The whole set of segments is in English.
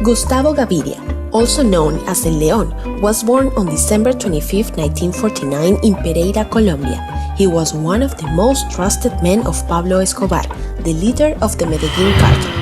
Gustavo Gaviria, also known as El León, was born on December 25, 1949 in Pereira, Colombia. He was one of the most trusted men of Pablo Escobar, the leader of the Medellin cartel.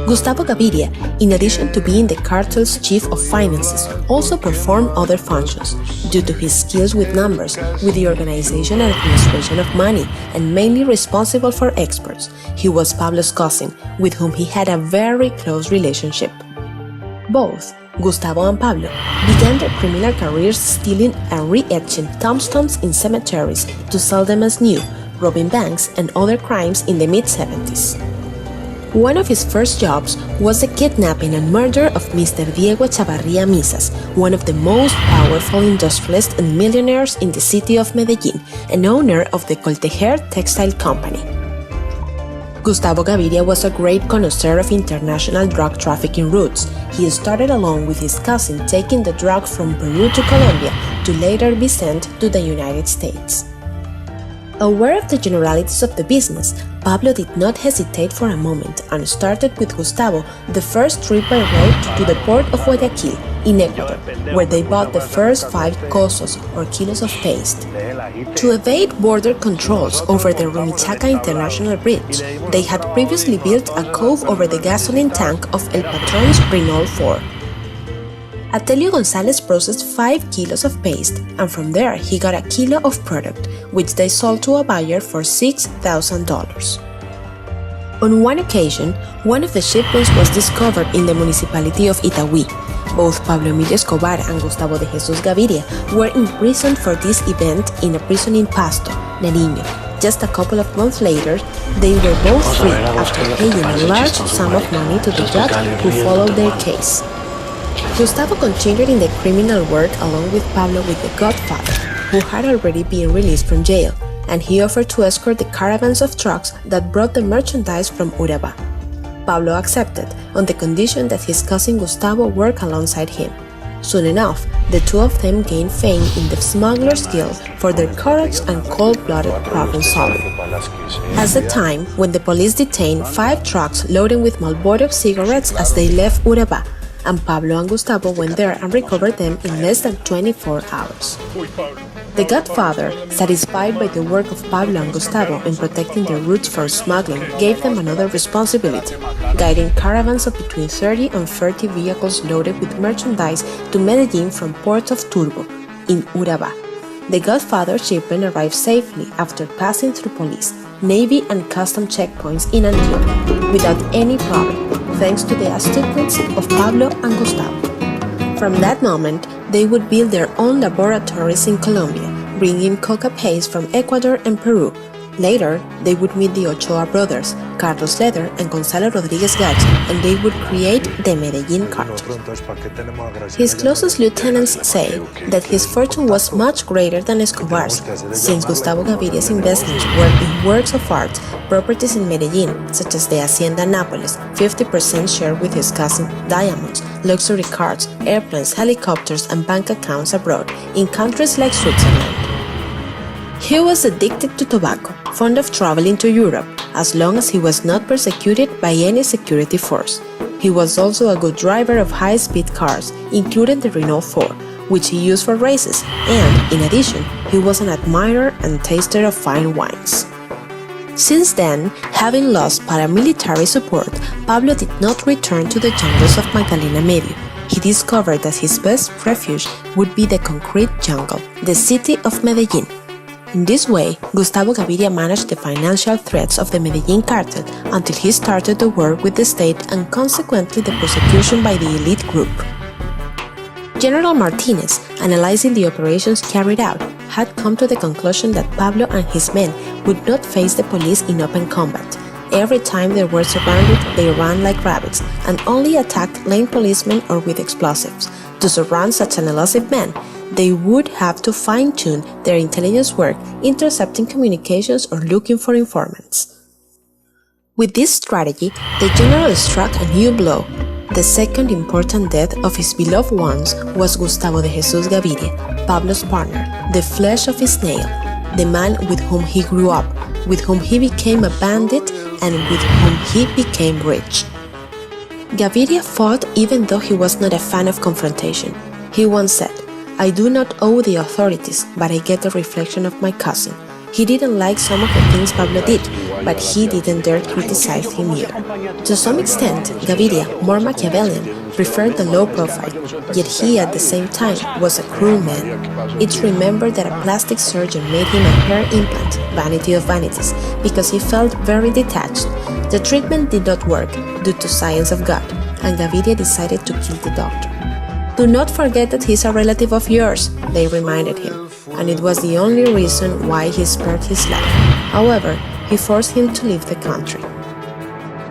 Gustavo Gaviria, in addition to being the cartel's chief of finances, also performed other functions, due to his skills with numbers, with the organization and administration of money, and mainly responsible for exports. He was Pablo's cousin, with whom he had a very close relationship. Both Gustavo and Pablo began their criminal careers stealing and re-etching tombstones in cemeteries to sell them as new, robbing banks and other crimes in the mid-70s. One of his first jobs was the kidnapping and murder of Mr. Diego Chavarria Misas, one of the most powerful industrialists and millionaires in the city of Medellin, and owner of the Coltejer textile company. Gustavo Gaviria was a great connoisseur of international drug trafficking routes. He started along with his cousin taking the drug from Peru to Colombia to later be sent to the United States. Aware of the generalities of the business, Pablo did not hesitate for a moment and started with Gustavo the first trip by road to the port of Guayaquil in Ecuador, where they bought the first 5 cosos or kilos of paste. To evade border controls over the Rumichaca International Bridge, they had previously built a cove over the gasoline tank of El Patron's Renault 4. Atelio Gonzalez processed 5 kilos of paste, and from there he got a kilo of product, which they sold to a buyer for $6,000. On one occasion, one of the shipments was discovered in the municipality of Itagüí. Both Pablo Emilio Escobar and Gustavo de Jesus Gaviria were imprisoned for this event in a prison in Pasto, Nariño. Just a couple of months later, they were both free after paying a large sum of money to the judge who followed their case. Gustavo continued in the criminal work along with Pablo with the Godfather, who had already been released from jail, and he offered to escort the caravans of trucks that brought the merchandise from Urabá. Pablo accepted, on the condition that his cousin Gustavo work alongside him. Soon enough, the two of them gained fame in the Smugglers Guild for their courage and cold-blooded problem solving. At the time when the police detained 5 trucks loaded with Marlboro cigarettes as they left Urabá, and Pablo and Gustavo went there and recovered them in less than 24 hours. The Godfather, satisfied by the work of Pablo and Gustavo in protecting their routes for smuggling, gave them another responsibility, guiding caravans of between 30 and 40 vehicles loaded with merchandise to Medellin from port of Turbo, in Urabá. The Godfather's shipment arrived safely after passing through police, navy and custom checkpoints in Antioquia, without any problem, thanks to the astuteness of Pablo and Gustavo. From that moment, they would build their own laboratories in Colombia, bringing coca paste from Ecuador and Peru. Later, they would meet the Ochoa brothers, Carlos Leder and Gonzalo Rodriguez Gacha, and they would create the Medellin cartel. His closest lieutenants say that his fortune was much greater than Escobar's, since Gustavo Gaviria's investments were in works of art, properties in Medellin, such as the Hacienda Nápoles, 50% share with his cousin, diamonds, luxury cars, airplanes, helicopters, and bank accounts abroad in countries like Switzerland. He was addicted to tobacco, fond of traveling to Europe, as long as he was not persecuted by any security force. He was also a good driver of high-speed cars, including the Renault 4, which he used for races, and, in addition, he was an admirer and taster of fine wines. Since then, having lost paramilitary support, Pablo did not return to the jungles of Magdalena Medio. He discovered that his best refuge would be the concrete jungle, the city of Medellin. In this way, Gustavo Gaviria managed the financial threats of the Medellin cartel until he started to work with the state and consequently the persecution by the elite group. General Martinez, analyzing the operations carried out, had come to the conclusion that Pablo and his men would not face the police in open combat. Every time they were surrounded, they ran like rabbits and only attacked lane policemen or with explosives. To surround such an elusive man, they would have to fine-tune their intelligence work, intercepting communications or looking for informants. With this strategy, the general struck a new blow. The second important death of his beloved ones was Gustavo de Jesus Gaviria, Pablo's partner, the flesh of his nail, the man with whom he grew up, with whom he became a bandit, and with whom he became rich. Gaviria fought even though he was not a fan of confrontation. He once said, "I do not owe the authorities, but I get the reflection of my cousin. He didn't like some of the things Pablo did, but he didn't dare criticize him either." To some extent, Gaviria, more Machiavellian, preferred the low profile, yet he at the same time was a cruel man. It's remembered that a plastic surgeon made him a hair implant, vanity of vanities, because he felt very detached. The treatment did not work due to science of God, and Gaviria decided to kill the doctor. "Do not forget that he's a relative of yours," they reminded him, and it was the only reason why he spared his life. However, he forced him to leave the country.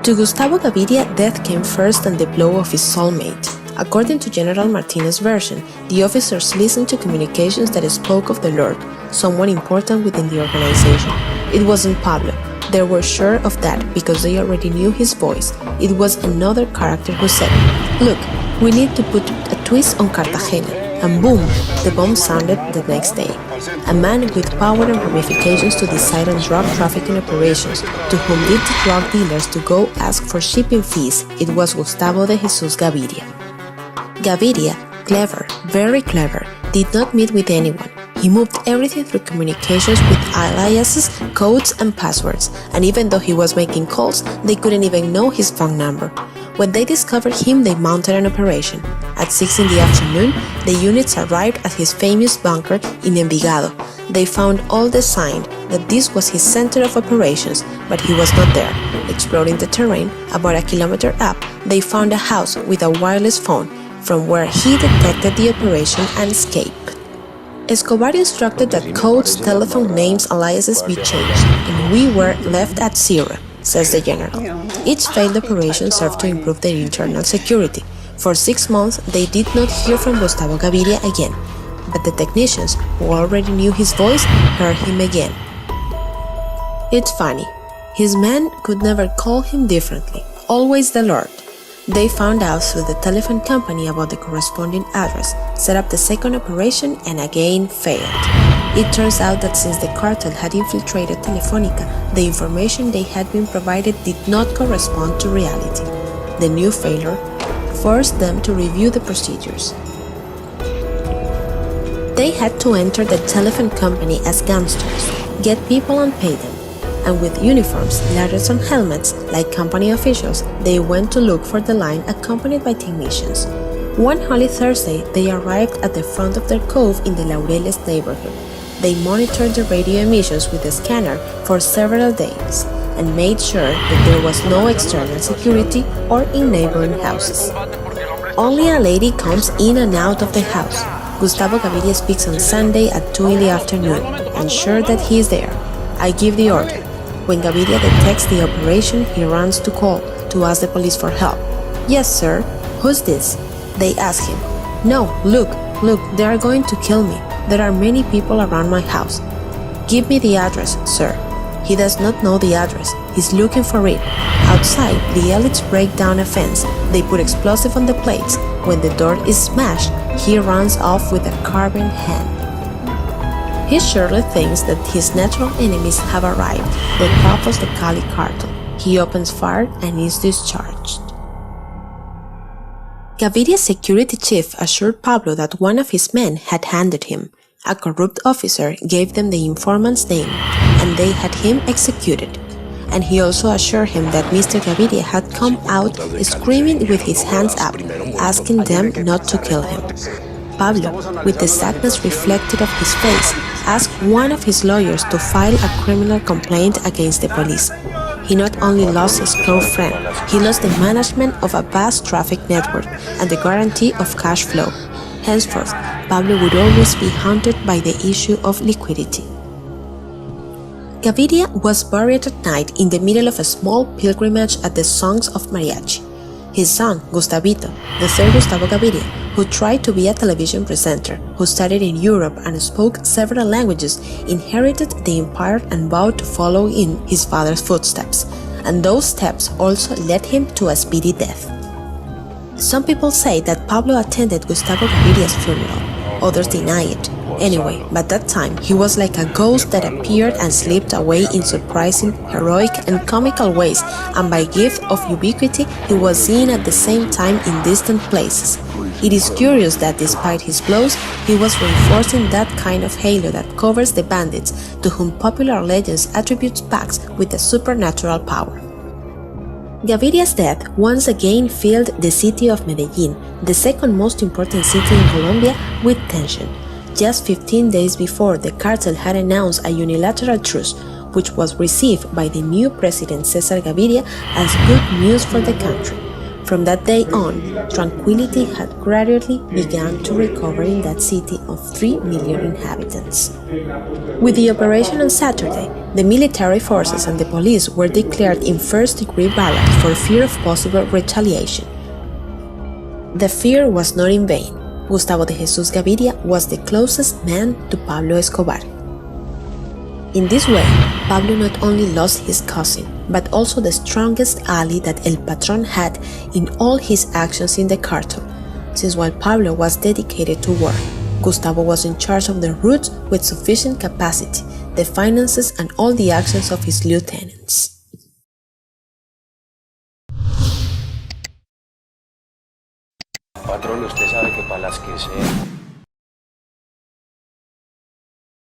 To Gustavo Gaviria, death came first and the blow of his soulmate. According to General Martinez's version, the officers listened to communications that spoke of the Lord, someone important within the organization. It wasn't Pablo. They were sure of that because they already knew his voice. It was another character who said, "Look, we need to put a twist on Cartagena." And boom, the bomb sounded the next day. A man with power and ramifications to decide on drug trafficking operations, to whom did the drug dealers to go ask for shipping fees, it was Gustavo de Jesus Gaviria. Gaviria, clever, very clever, did not meet with anyone. He moved everything through communications with aliases, codes, and passwords, and even though he was making calls, they couldn't even know his phone number. When they discovered him, they mounted an operation. At 6 in the afternoon, the units arrived at his famous bunker in Envigado. They found all the sign that this was his center of operations, but he was not there. Exploring the terrain, about a kilometer up, they found a house with a wireless phone, from where he detected the operation and escaped. Escobar instructed that codes, telephone names, aliases be changed, and we were left at zero, says the general. Each failed operation served to improve their internal security. For 6 months, they did not hear from Gustavo Gaviria again, but the technicians, who already knew his voice, heard him again. It's funny. His men could never call him differently, always the Lord. They found out through the telephone company about the corresponding address, set up the second operation, and again failed. It turns out that since the cartel had infiltrated Telefonica, the information they had been provided did not correspond to reality. The new failure forced them to review the procedures. They had to enter the telephone company as gangsters, get people and pay them. And with uniforms, ladders, and helmets, like company officials, they went to look for the line accompanied by technicians. One Holy Thursday, they arrived at the front of their cove in the Laureles neighborhood. They monitored the radio emissions with a scanner for several days and made sure that there was no external security or in neighboring houses. Only a lady comes in and out of the house. Gustavo Gaviria speaks on Sunday at 2 in the afternoon, and sure that he is there. I give the order. When Gaviria detects the operation, he runs to call, to ask the police for help. "Yes, sir. Who's this?" They ask him. "No, look, they are going to kill me. There are many people around my house." "Give me the address, sir." He does not know the address. He's looking for it. Outside, the elites break down a fence. They put explosive on the plates. When the door is smashed, he runs off with a carving hand. He surely thinks that his natural enemies have arrived, the top of the Cali cartel. He opens fire and is discharged. Gaviria's security chief assured Pablo that one of his men had handed him. A corrupt officer gave them the informant's name, and they had him executed. And he also assured him that Mr. Gaviria had come out screaming with his hands up, asking them not to kill him. Pablo, with the sadness reflected of his face, asked one of his lawyers to file a criminal complaint against the police. He not only lost his close friend, he lost the management of a vast traffic network and the guarantee of cash flow. Henceforth, Pablo would always be haunted by the issue of liquidity. Gaviria was buried at night in the middle of a small pilgrimage at the Songs of Mariachi. His son, Gustavito, the third Gustavo Gaviria, who tried to be a television presenter, who studied in Europe and spoke several languages, inherited the empire and vowed to follow in his father's footsteps, and those steps also led him to a speedy death. Some people say that Pablo attended Gustavo Gaviria's funeral, others deny it. Anyway, by that time, he was like a ghost that appeared and slipped away in surprising, heroic, and comical ways, and by gift of ubiquity, he was seen at the same time in distant places. It is curious that despite his blows, he was reinforcing that kind of halo that covers the bandits, to whom popular legends attribute pacts with a supernatural power. Gaviria's death once again filled the city of Medellin, the second most important city in Colombia, with tension. Just 15 days before, the cartel had announced a unilateral truce, which was received by the new president César Gaviria as good news for the country. From that day on, tranquility had gradually begun to recover in that city of 3 million inhabitants. With the operation on Saturday, the military forces and the police were declared in first-degree balance for fear of possible retaliation. The fear was not in vain. Gustavo de Jesus Gaviria was the closest man to Pablo Escobar. In this way, Pablo not only lost his cousin, but also the strongest ally that El Patron had in all his actions in the cartel, since while Pablo was dedicated to war, Gustavo was in charge of the routes with sufficient capacity, the finances, and all the actions of his lieutenants. Patrón, usted sabe que para las que sean